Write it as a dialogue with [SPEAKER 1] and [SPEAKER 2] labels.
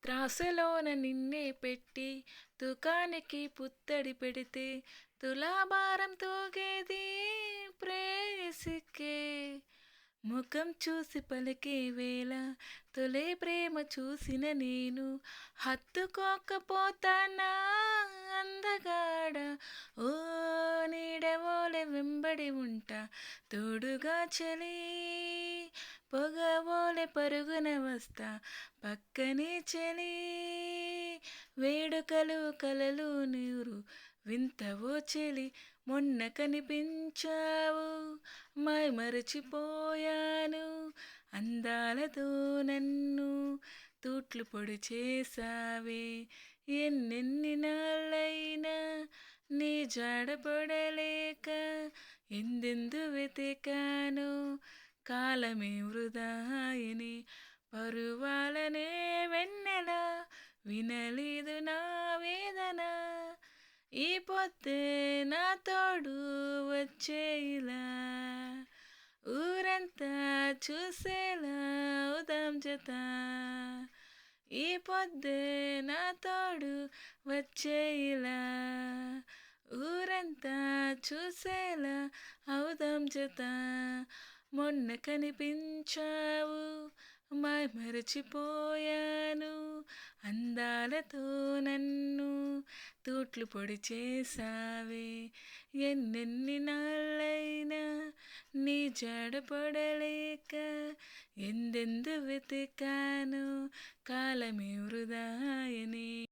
[SPEAKER 1] త్రాసులోన నిన్నే పెట్టి తూకానికి పుత్తడి పెడితే తులాభారం తూగేది ప్రేయసికే. ముఖం చూసి పలికే వేళ తొలి ప్రేమ చూసిన నేను హత్తుకోకపోతానా అందగాడ. ఓ నీడవోలె వెంబడి ఉంటా తోడుగా చలి, పొగవోలె పరుగున వస్తా పక్కనే చలి. వేడుకలు కలలు నీరు వింతవో చెలి, మొన్న కనిపించావు మై మరచిపోయాను. అందాలతో నన్ను తూట్లు పొడి చేసావే, ఎన్నెన్ని నాళ్ళైనా నీ జాడపడలేక ఎందెందు వెతికాను. కాలమే వృధాయని పరువాలనే వెన్నెల, వినలేదు నా వేదన. ఈ పొద్దే నా తోడు వచ్చేయిలా, ఊరంతా చూసేలా అవుదాం జత. ఈ పొద్దే నా తోడు వచ్చేయిలా, ఊరంతా చూసేలా అవుదాం జత. మొన్న కనిపించావు మై మరచిపోయాను. అందాలతో నన్ను తూట్లు పొడి చేసావే, ఎన్నెన్ని నాళ్ళైనా నీ జాడపడలేక ఎందెందు వెతికాను. కాలమే వృధాయని.